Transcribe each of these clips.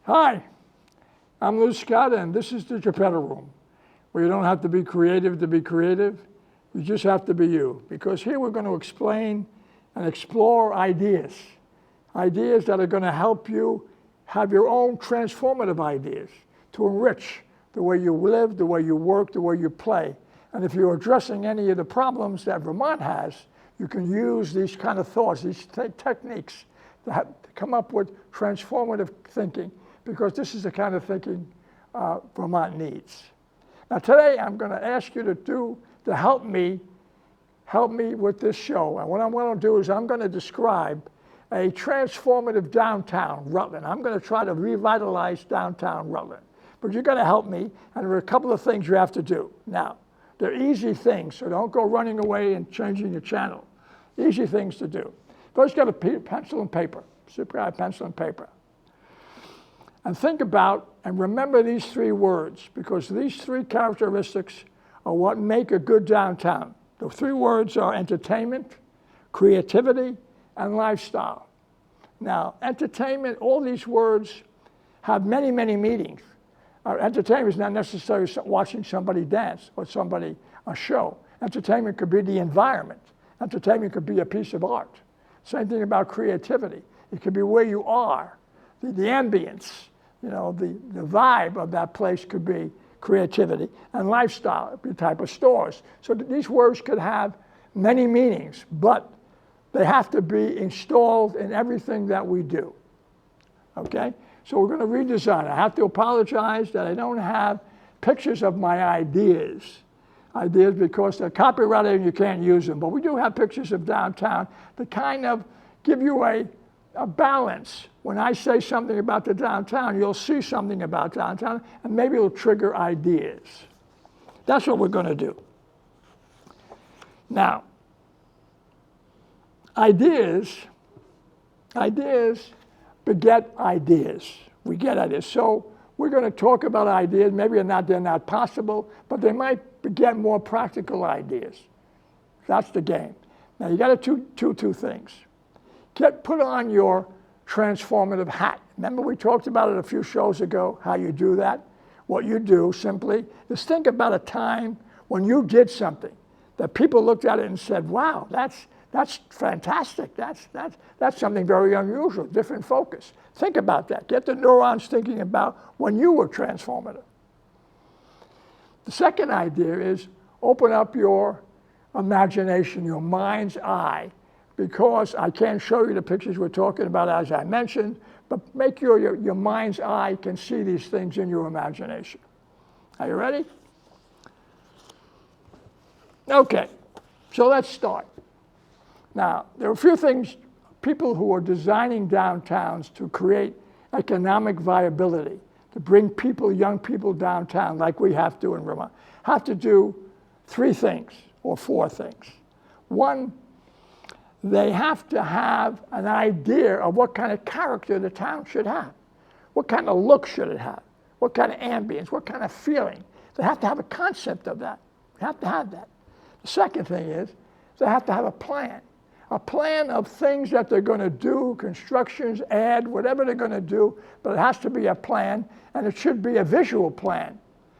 Hi, I'm Lou Scott, and this is the Geppetto Room, where you don't have to be creative to be creative. You just have to be you. Because here we're going to explain and explore ideas that are going to help you have your own transformative ideas to enrich the way you live, the way you work, the way you play. And if you're addressing any of the problems that Vermont has, you can use these kind of thoughts, these techniques to come up with transformative thinking, because this is the kind of thinking Vermont needs. Now today I'm going to ask you to help me with this show. And what I'm going to do is I'm going to describe a transformative downtown Rutland. I'm going to try to revitalize downtown Rutland. But you're going to help me, and there are a couple of things you have to do. Now, they're easy things, so don't go running away and changing your channel. Easy things to do. First, get a pencil and paper. Super pencil and paper. And think about and remember these three words, because these three characteristics are what make a good downtown. The three words are entertainment, creativity, and lifestyle. Now, entertainment, all these words have many, many meanings. Entertainment is not necessarily watching somebody dance or a show. Entertainment could be the environment. Entertainment could be a piece of art. Same thing about creativity. It could be where you are, the ambience, the vibe of that place could be creativity, and lifestyle, the type of stores. So these words could have many meanings, but they have to be installed in everything that we do, okay? So we're going to redesign it. I have to apologize that I don't have pictures of my ideas because they're copyrighted and you can't use them, but we do have pictures of downtown to kind of give you a balance. When I say something about the downtown, you'll see something about downtown, and maybe it'll trigger ideas. That's what we're going to do. Now, ideas beget ideas. We get ideas. So we're going to talk about ideas. Maybe they're not possible, but they might beget more practical ideas. That's the game. Now you got to do two things. Put on your transformative hat. Remember we talked about it a few shows ago, how you do that? What you do simply is think about a time when you did something that people looked at it and said, wow, that's fantastic. That's something very unusual, different focus. Think about that. Get the neurons thinking about when you were transformative. The second idea is open up your imagination, your mind's eye, because I can't show you the pictures we're talking about, as I mentioned, but make your mind's eye can see these things in your imagination. Are you ready? Okay, so let's start. Now, there are a few things, people who are designing downtowns to create economic viability, to bring young people downtown like we have to in Vermont, have to do three things or four things. One, they have to have an idea of what kind of character the town should have. What kind of look should it have? What kind of ambience? What kind of feeling? They have to have a concept of that. They have to have that. The second thing is they have to have a plan of things that they're going to do, constructions, add, whatever they're going to do, but it has to be a plan, and it should be a visual plan.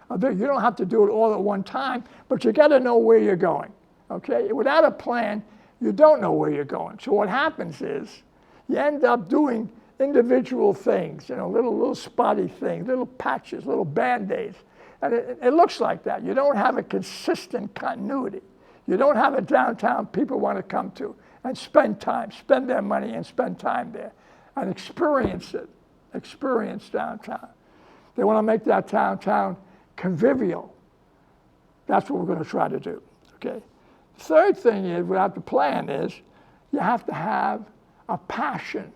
You don't have to do it all at one time, but you got to know where you're going, okay? Without a plan, you don't know where you're going. So what happens is you end up doing individual things, little spotty things, little patches, little Band-Aids, and it looks like that. You don't have a consistent continuity. You don't have a downtown people want to come to and spend their money and spend time there and experience downtown. They want to make that downtown convivial. That's what we're going to try to do, okay? The third thing is, without the plan, is you have to have a passion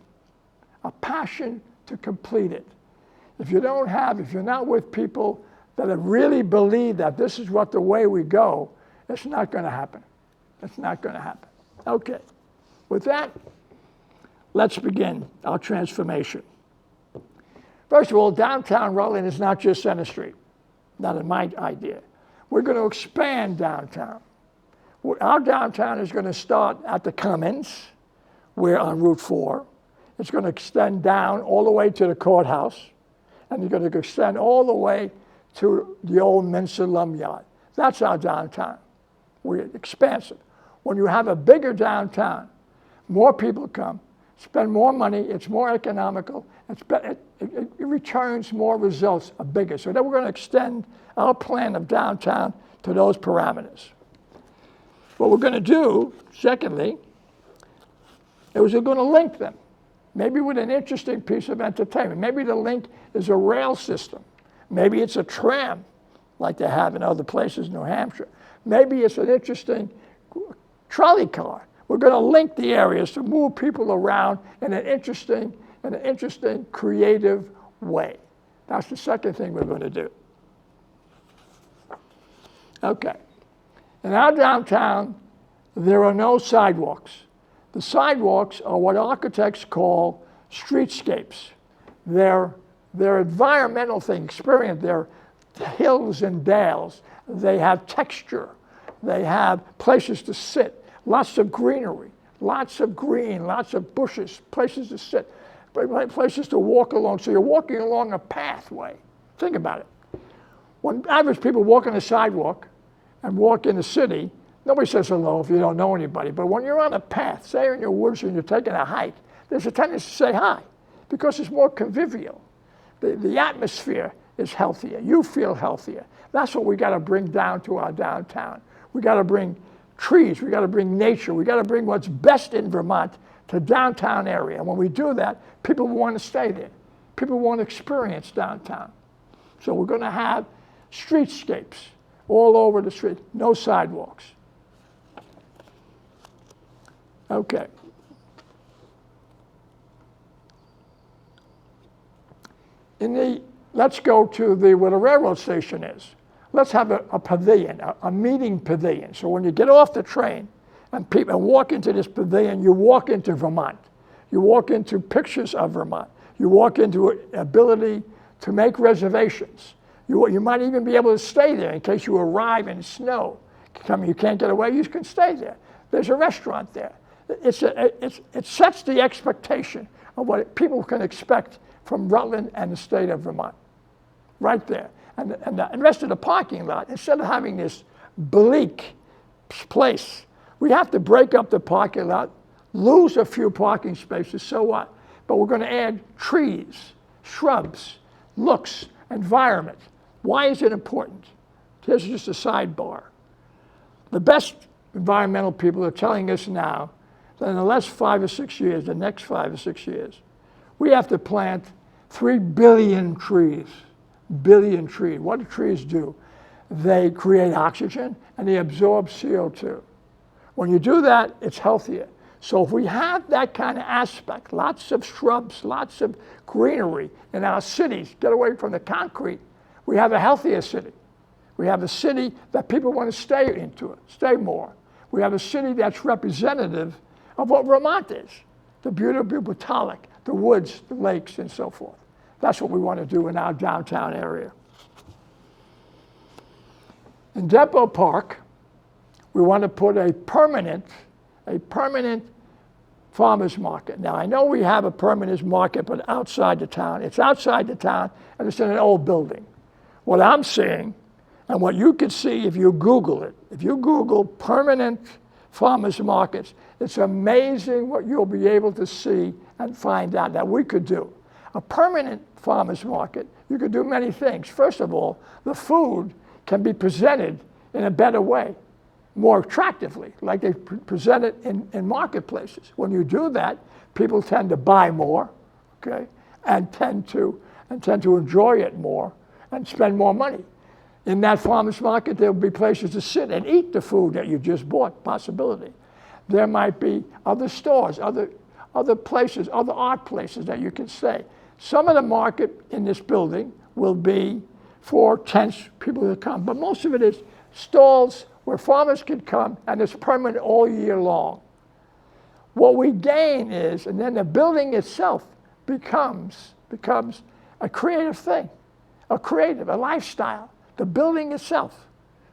to complete it. If you're not with people that really believe that this is the way we go, it's not going to happen. It's not going to happen. Okay. With that, let's begin our transformation. First of all, downtown Rutland is not just Center Street. Not in my idea. We're going to expand downtown. Our downtown is going to start at the Commons. We're on Route 4. It's going to extend down all the way to the courthouse. and you're going to extend all the way to the old Minster lumberyard. That's our downtown. We're expansive. When you have a bigger downtown, more people come, spend more money, it's more economical, it returns more results, bigger. So then we're going to extend our plan of downtown to those parameters. What we're going to do, secondly, is we're going to link them, maybe with an interesting piece of entertainment. Maybe the link is a rail system. Maybe it's a tram, like they have in other places in New Hampshire. Maybe it's an interesting trolley car. We're going to link the areas to move people around in an interesting, creative way. That's the second thing we're going to do. Okay. In our downtown, there are no sidewalks. The sidewalks are what architects call streetscapes. They're environmental things, experience. They're hills and dales. They have texture. They have places to sit, lots of greenery, lots of green, lots of bushes, places to sit, places to walk along. So you're walking along a pathway. Think about it. When average people walk on the sidewalk and walk in the city, nobody says hello if you don't know anybody. But when you're on a path, say you're in your woods and you're taking a hike, there's a tendency to say hi because it's more convivial. The atmosphere is healthier. You feel healthier. That's what we got to bring down to our downtown. We got to bring trees. We got to bring nature. We got to bring what's best in Vermont to downtown area. And when we do that, people want to stay there. People want to experience downtown. So we're going to have streetscapes all over the street, no sidewalks. Okay. Let's go to where the railroad station is. Let's have a pavilion, a meeting pavilion. So when you get off the train and walk into this pavilion, you walk into Vermont. You walk into pictures of Vermont. You walk into ability to make reservations. You might even be able to stay there in case you arrive in snow. You can't get away, you can stay there. There's a restaurant there. It sets the expectation of what people can expect from Rutland and the state of Vermont, right there. And the rest of the parking lot, instead of having this bleak place, we have to break up the parking lot, lose a few parking spaces, so what? But we're going to add trees, shrubs, looks, environment. Why is it important? Here's just a sidebar. The best environmental people are telling us now that in the next 5 or 6 years, we have to plant 3 billion trees. Billion trees. What do trees do? They create oxygen and they absorb CO2. When you do that, it's healthier. So if we have that kind of aspect, lots of shrubs, lots of greenery in our cities, get away from the concrete, we have a healthier city. We have a city that people want to stay more. We have a city that's representative of what Vermont is, the beautiful botanic, the woods, the lakes, and so forth. That's what we want to do in our downtown area. In Depot Park, we want to put a permanent farmers market. Now, I know we have a permanent market, but outside the town. It's outside the town, and it's in an old building. What I'm seeing, and what you can see if you Google it, if you Google permanent farmers markets, it's amazing what you'll be able to see and find out that we could do. A permanent farmers market, you could do many things. First of all, the food can be presented in a better way, more attractively, like they present it in marketplaces. When you do that, people tend to buy more, okay, and tend to enjoy it more and spend more money. In that farmers market, there will be places to sit and eat the food that you just bought, possibility. There might be other stores, other places, other art places that you can stay. Some of the market in this building will be for tents, people to come, but most of it is stalls where farmers can come, and it's permanent all year long. What we gain is, and then the building itself becomes a creative thing, a lifestyle. The building itself,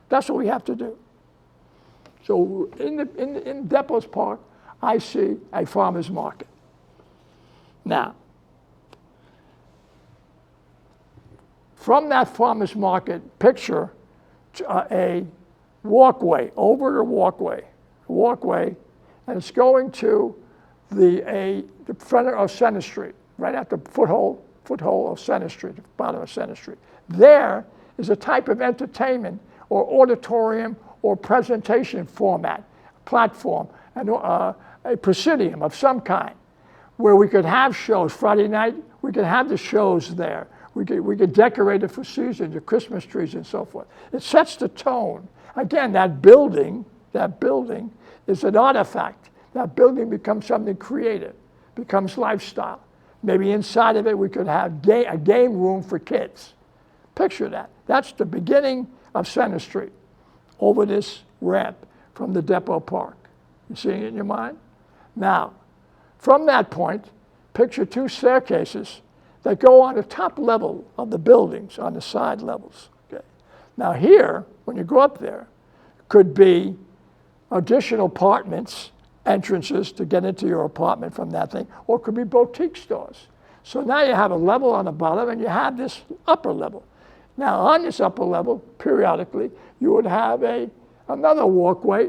that's what we have to do. So in Depot Park, I see a farmer's market. Now, from that farmer's market, picture a walkway, over the walkway, and it's going to the front of Center Street, right at the foothold of Center Street, the bottom of Center Street. There is a type of entertainment or auditorium or presentation format, platform, and a presidium of some kind, where we could have shows. Friday night, we could have the shows there. We could decorate it for seasons, the Christmas trees and so forth. It sets the tone. Again, that building is an artifact. That building becomes something creative, becomes lifestyle. Maybe inside of it we could have a game room for kids. Picture that. That's the beginning of Center Street, over this ramp from the Depot Park. You seeing it in your mind? Now, from that point, picture two staircases that go on the top level of the buildings, on the side levels. Okay. Now here, when you go up there, could be additional apartments, entrances to get into your apartment from that thing, or it could be boutique stores. So now you have a level on the bottom and you have this upper level. Now on this upper level, periodically, you would have another walkway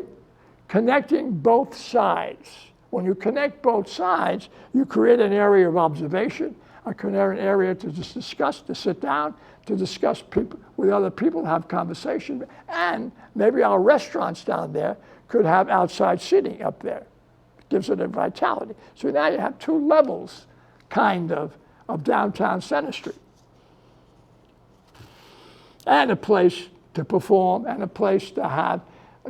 connecting both sides. When you connect both sides, you create an area of observation, an area to discuss, to sit down, to discuss with other people, have conversation, and maybe our restaurants down there could have outside seating up there. It gives it a vitality. So now you have two levels, kind of downtown Center Street. And a place to perform, and a place to have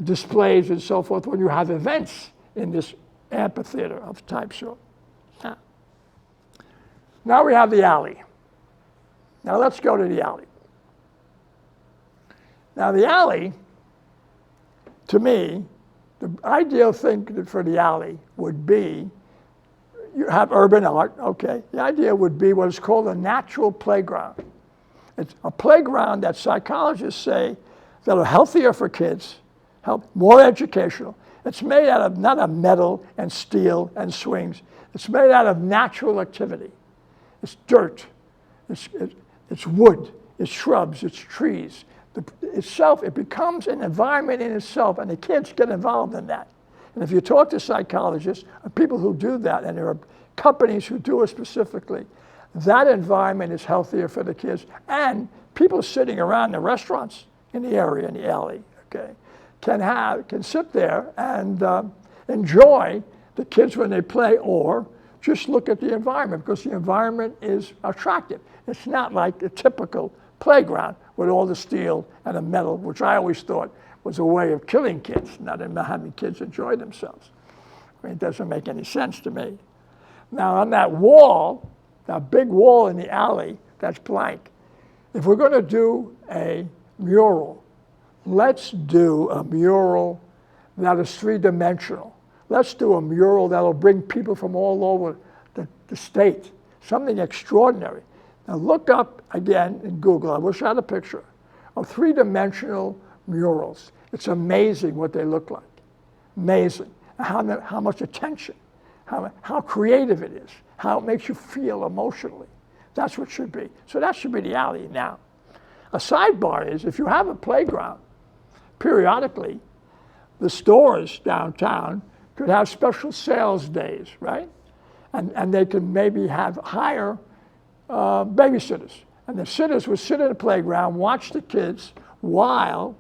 displays and so forth when you have events in this amphitheater of type sort. Now we have the alley. Now let's go to the alley. Now the alley, to me, the ideal thing for the alley would be, you have urban art, okay. The idea would be what is called a natural playground. It's a playground that psychologists say that are healthier for kids, more educational. It's made out of not of metal and steel and swings. It's made out of natural activity. It's dirt, it's wood, it's shrubs, it's trees. It becomes an environment in itself, and the kids get involved in that. And if you talk to psychologists, and people who do that, and there are companies who do it specifically, that environment is healthier for the kids. And people sitting around the restaurants in the area, in the alley, okay, can sit there and enjoy the kids when they play, or just look at the environment, because the environment is attractive. It's not like a typical playground with all the steel and the metal, which I always thought was a way of killing kids, not having kids enjoy themselves. I mean, it doesn't make any sense to me. Now on that wall, that big wall in the alley, that's blank. If we're going to do a mural, let's do a mural that is three-dimensional. Let's do a mural that'll bring people from all over the state, something extraordinary. Now look up again in Google, I wish I had a picture, of three-dimensional murals. It's amazing what they look like. Amazing. How much attention, how creative it is, how it makes you feel emotionally. That's what it should be. So that should be the alley now. A sidebar is, if you have a playground, periodically, the stores downtown could have special sales days, right? And they could maybe hire babysitters. And the sitters would sit in the playground, watch the kids while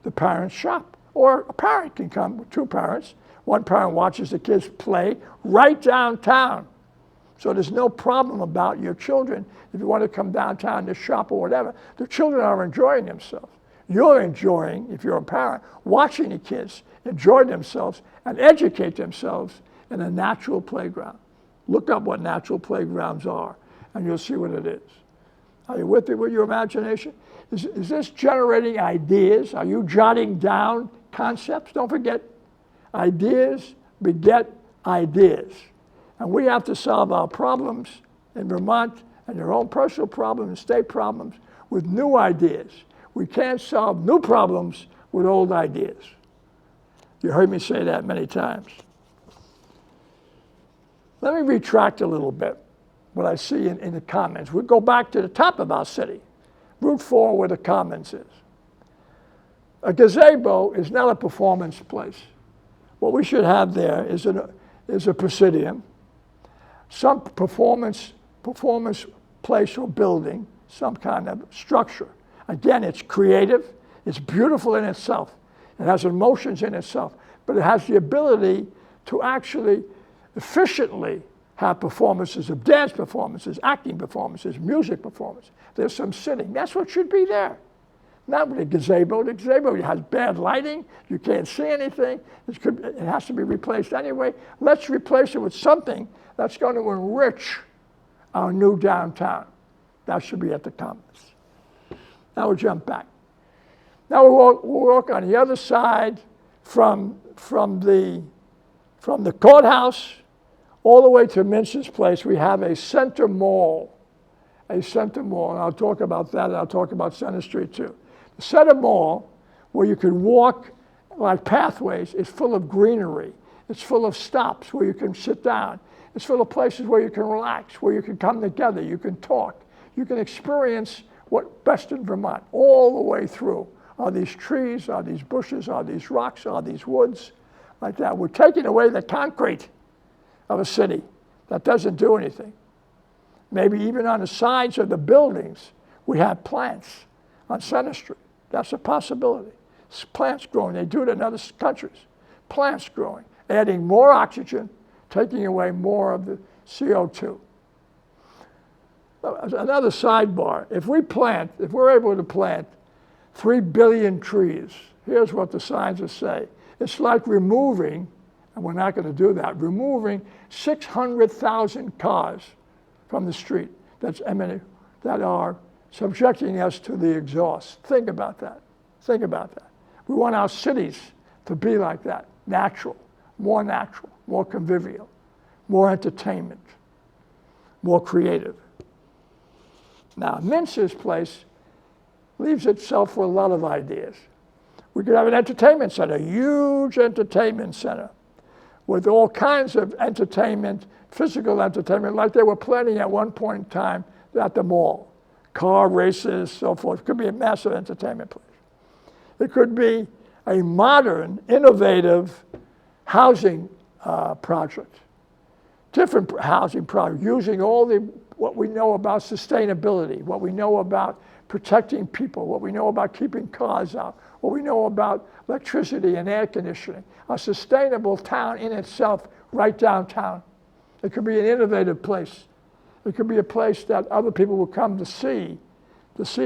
the parents shop. Or a parent can come with two parents. One parent watches the kids play right downtown. So there's no problem about your children. If you want to come downtown to shop or whatever, the children are enjoying themselves. You're enjoying, if you're a parent, watching the kids enjoy themselves and educate themselves in a natural playground. Look up what natural playgrounds are, and you'll see what it is. Are you with it with your imagination? Is this generating ideas? Are you jotting down concepts? Don't forget, ideas beget ideas. And we have to solve our problems in Vermont and your own personal problems and state problems with new ideas. We can't solve new problems with old ideas. You heard me say that many times. Let me retract a little bit what I see in the comments. We'll go back to the top of our city. Route 4 where the Commons is. A gazebo is not a performance place. What we should have there is a presidium, some performance place or building, some kind of structure. Again, it's creative, it's beautiful in itself, it has emotions in itself, but it has the ability to actually efficiently have performances of dance performances, acting performances, music performances. There's some sitting. That's what should be there. Not with a gazebo. The gazebo has bad lighting. You can't see anything. It has to be replaced anyway. Let's replace it with something that's going to enrich our new downtown. That should be at the Commons. Now we'll jump back. Now we'll walk on the other side from the courthouse all the way to Mince's Place. We have a center mall. A center mall, and I'll talk about that, and I'll talk about Center Street too. The center mall, where you can walk like pathways, is full of greenery. It's full of stops where you can sit down. It's full of places where you can relax, where you can come together, you can talk. You can experience what best in Vermont, all the way through. Are these trees, are these bushes, are these rocks, are these woods, like that. We're taking away the concrete of a city that doesn't do anything. Maybe even on the sides of the buildings, we have plants on Center Street. That's a possibility. Plants growing, they do it in other countries. Plants growing, adding more oxygen, taking away more of the CO2. Another sidebar, if we're able to plant 3 billion trees, here's what the signs will say. It's like removing, and we're not going to do that, removing 600,000 cars from the street that are subjecting us to the exhaust. Think about that. Think about that. We want our cities to be like that, natural, more convivial, more entertainment, more creative. Now, Mince's Place leaves itself with a lot of ideas. We could have an entertainment center, a huge entertainment center with all kinds of entertainment, physical entertainment, like they were planning at one point in time at the mall. Car races, so forth. It could be a massive entertainment place. It could be a modern, innovative housing project. Different housing project, using what we know about sustainability, what we know about protecting people, what we know about keeping cars out, what we know about electricity and air conditioning. A sustainable town in itself, right downtown. It could be an innovative place. It could be a place that other people will come to see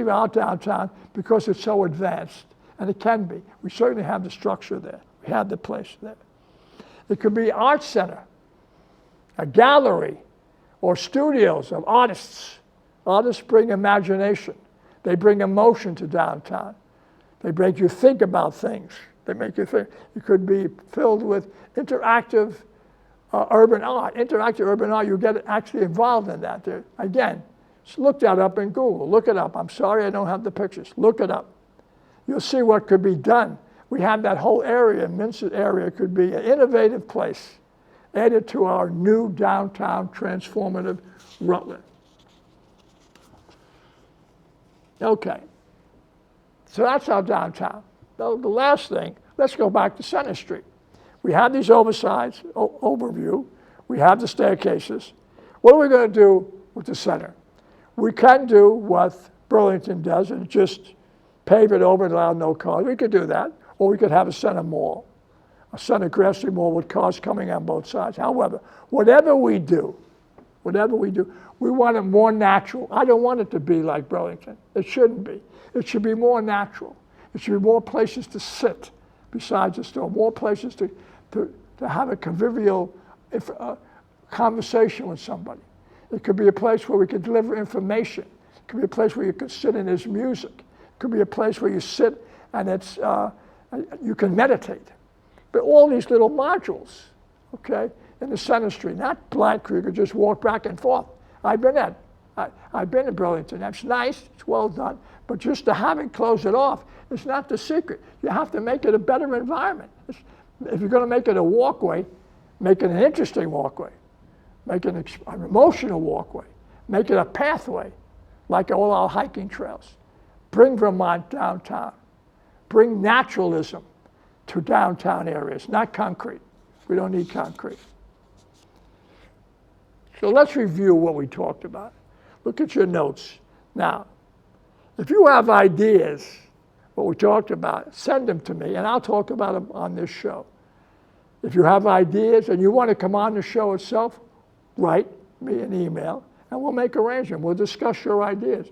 our downtown because it's so advanced. And it can be. We certainly have the structure there. We have the place there. It could be an art center, a gallery, or studios of artists. Artists bring imagination. They bring emotion to downtown. They make you think about things. They make you think. It could be filled with interactive urban art. Interactive urban art, you get actually involved in that. Again, just look that up in Google. Look it up. I'm sorry I don't have the pictures. Look it up. You'll see what could be done. We have that whole area, Mince's area, could be an innovative place added to our new downtown transformative Rutland. Okay, so that's our downtown. The last thing, let's go back to Center Street. We have these oversides, overview. We have the staircases. What are we going to do with the center? We can do what Burlington does and just pave it over and allow no cars. We could do that. Or we could have a center mall, a center grassy mall with cars coming on both sides. However, whatever we do, we want it more natural. I don't want it to be like Burlington. It shouldn't be. It should be more natural. It should be more places to sit besides the store, more places to have a convivial conversation with somebody. It could be a place where we could deliver information. It could be a place where you could sit and there's music. It could be a place where you sit and it's you can meditate. But all these little modules, okay, in the Center Street, not blank, you could just walk back and forth. I've been in Burlington. That's nice, it's well done, but just to have it close it off is not the secret. You have to make it a better environment. If you're going to make it a walkway, make it an interesting walkway. Make it an emotional walkway. Make it a pathway, like all our hiking trails. Bring Vermont downtown. Bring naturalism to downtown areas, not concrete. We don't need concrete. So let's review what we talked about. Look at your notes. Now, if you have ideas, what we talked about, send them to me, and I'll talk about them on this show. If you have ideas and you want to come on the show itself, write me an email, and we'll make arrangements. We'll discuss your ideas.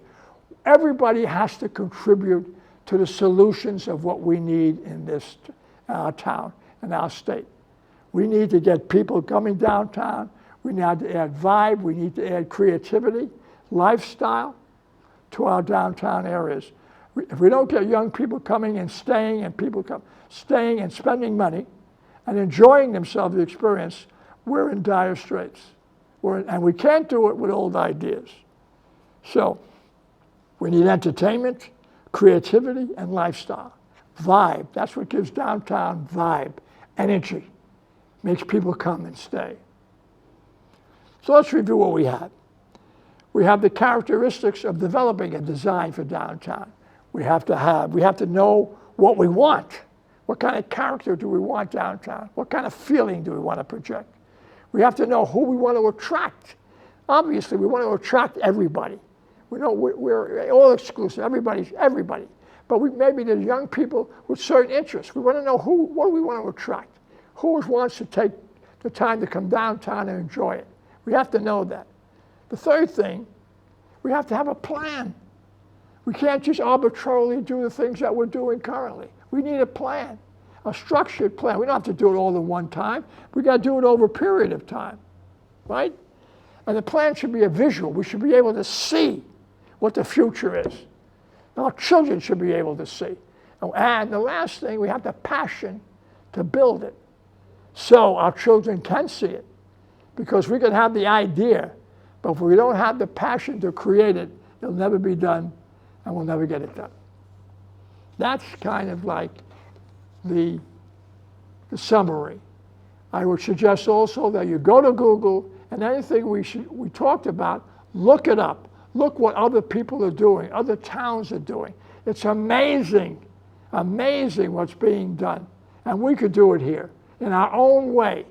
Everybody has to contribute to the solutions of what we need in this town and our state. We need to get people coming downtown. We need to add vibe. We need to add creativity, lifestyle to our downtown areas. If we don't get young people coming and staying, and people staying and spending money and enjoying themselves the experience, we're in dire straits. And we can't do it with old ideas. So we need entertainment, creativity, and lifestyle. Vibe, that's what gives downtown vibe, energy, makes people come and stay. So let's review what we have. We have the characteristics of developing a design for downtown. We have to know what we want. What kind of character do we want downtown? What kind of feeling do we want to project? We have to know who we want to attract. Obviously, we want to attract everybody. We're all exclusive, everybody's everybody. But maybe there's young people with certain interests. We want to know what do we want to attract? Who wants to take the time to come downtown and enjoy it? We have to know that. The third thing, we have to have a plan. We can't just arbitrarily do the things that we're doing currently. We need a plan, a structured plan. We don't have to do it all in one time. We got to do it over a period of time, right? And the plan should be a visual. We should be able to see what the future is. Our children should be able to see. And the last thing, we have the passion to build it so our children can see it. Because we can have the idea, but if we don't have the passion to create it, it'll never be done, and we'll never get it done. That's kind of like the summary. I would suggest also that you go to Google, and anything we talked about, look it up. Look what other people are doing, other towns are doing. It's amazing, amazing what's being done. And we could do it here in our own way.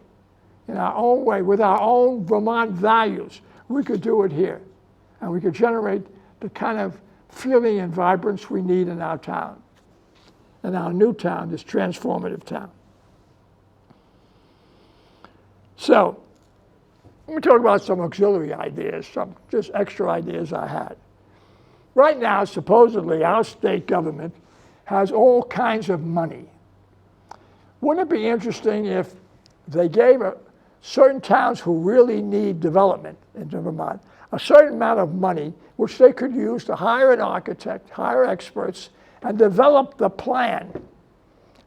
In our own way, with our own Vermont values, we could do it here. And we could generate the kind of feeling and vibrance we need in our town. And our new town, this transformative town. So, let me talk about some auxiliary ideas, some just extra ideas I had. Right now, supposedly, our state government has all kinds of money. Wouldn't it be interesting if they gave certain towns who really need development in Vermont a certain amount of money which they could use to hire an architect, hire experts, and develop the plan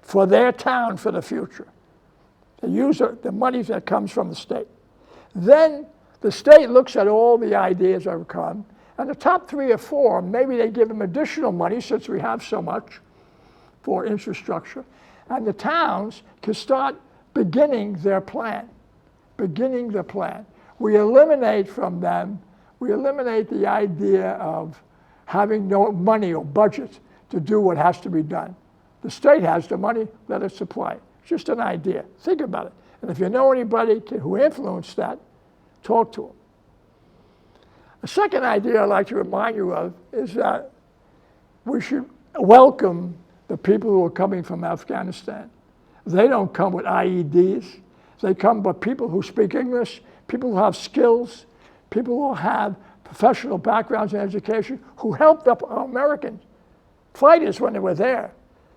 for their town for the future? They use the money that comes from the state. Then the state looks at all the ideas that have come, and the top 3 or 4, maybe they give them additional money since we have so much for infrastructure, and the towns can start beginning their plan. Beginning the plan. We eliminate from them, we eliminate the idea of having no money or budget to do what has to be done. The state has the money, let it supply it. It's just an idea. Think about it. And if you know anybody who influenced that, talk to them. A second idea I'd like to remind you of is that we should welcome the people who are coming from Afghanistan. They don't come with IEDs. They come but people who speak English, people who have skills, people who have professional backgrounds in education, who helped up our American fighters when they were there.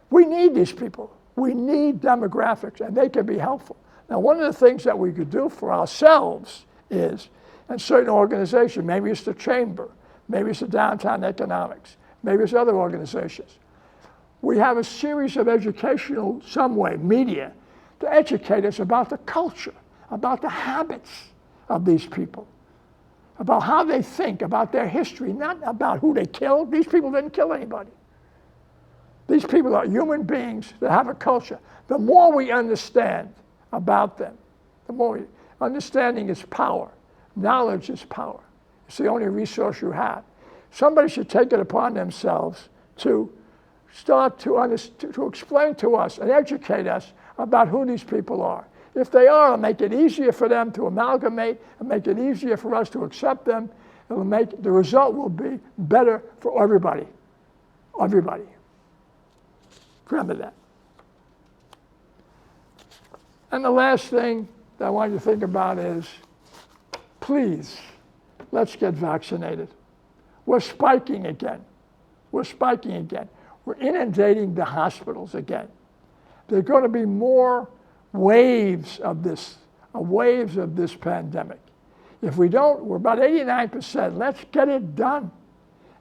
We need these people. We need demographics, and they can be helpful. Now, one of the things that we could do for ourselves is, and certain organizations, maybe it's the Chamber, maybe it's the Downtown Economics, maybe it's other organizations. We have a series of educational, some way, media, to educate us about the culture, about the habits of these people, about how they think, about their history, not about who they killed. These people didn't kill anybody. These people are human beings that have a culture. The more we understand about them, the more understanding is power. Knowledge is power. It's the only resource you have. Somebody should take it upon themselves to start to explain to us and educate us about who these people are. If they are, it'll make it easier for them to amalgamate and make it easier for us to accept them. It'll make, the result will be better for everybody. Everybody. Remember that. And the last thing that I want you to think about is, please, let's get vaccinated. We're spiking again. We're spiking again. We're inundating the hospitals again. There are going to be more waves of this pandemic. If we don't, we're about 89%. Let's get it done.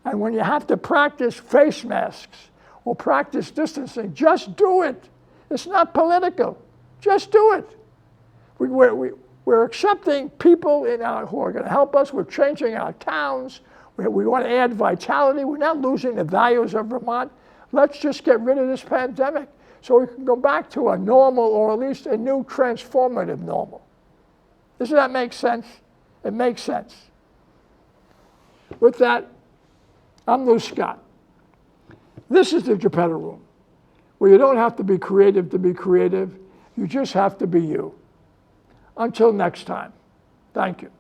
And when you have to practice face masks or practice distancing, just do it. It's not political. Just do it. We're accepting people who are going to help us. We're changing our towns. We want to add vitality. We're not losing the values of Vermont. Let's just get rid of this pandemic so we can go back to a normal, or at least a new transformative normal. Doesn't that make sense? It makes sense. With that, I'm Lou Scott. This is the Geppetto Room, where you don't have to be creative to be creative. You just have to be you. Until next time, thank you.